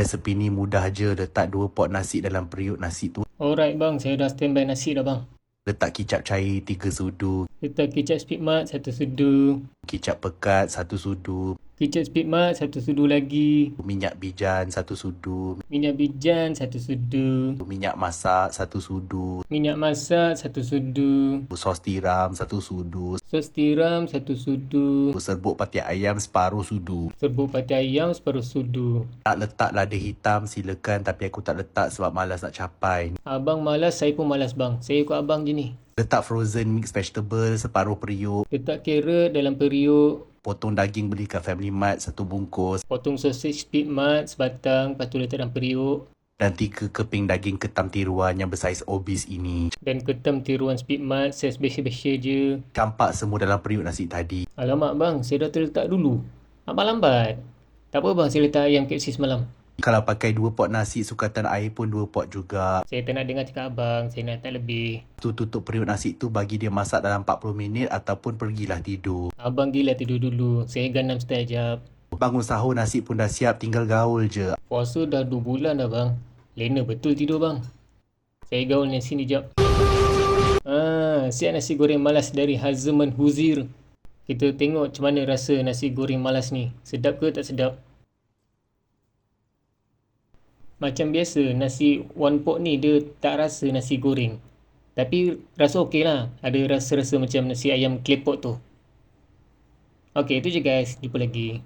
Resepi ni mudah je, letak 2 pot nasi dalam periuk nasi tu. Alright bang, saya dah standby nasi dah bang. Letak kicap cair 3 sudu, Letak kicap Speedmart 1 sudu. kicap pekat 1 sudu, Kicap Speedmart 1 sudu lagi. minyak bijan 1 sudu, Minyak bijan 1 sudu. minyak masak 1 sudu, Minyak masak 1 sudu. sos tiram 1 sudu, Sos tiram 1 sudu. serbuk patai ayam separuh sudu. Serbuk patai ayam separuh sudu. Nak letak lada hitam silakan, tapi aku tak letak sebab malas nak capai. Abang malas, saya pun malas bang. Saya ikut abang je ni. Letak frozen mixed vegetable separuh periuk, Letak carrot dalam periuk. potong daging belikan Family Mart 1 bungkus, Potong sausage Speedmart sebatang. Lepas tu letak dalam periuk. dan 3 keping daging ketam tiruan yang bersaiz obis ini. Dan ketam tiruan Speedmart saiz biasa-biasa je. Campak semua dalam periuk nasi tadi. Alamak bang, saya dah terletak dulu. Abang lambat. Tak apa bang, saya letak ayam KFC semalam. Kalau pakai 2 pot nasi, sukatan air pun 2 pot juga. Saya tak nak dengar cakap abang, saya nak letak lebih. Tu tutup periuk nasi tu, bagi dia masak dalam 40 minit ataupun pergilah tidur. Abang gila tidur dulu, saya ganam style jap. Bangun sahur, nasi pun dah siap, tinggal gaul je. Puasa dah 2 bulan dah bang. Lena betul tidur bang. Saya gaul yang sini jap. Siap nasi goreng malas dari Hazman Huzir. Kita tengok macam mana rasa nasi goreng malas ni. Sedap ke tak sedap? Macam biasa, nasi one pot ni dia tak rasa nasi goreng. Tapi rasa okey lah. Ada rasa-rasa macam nasi ayam claypot tu. Okay, itu je guys. Jumpa lagi.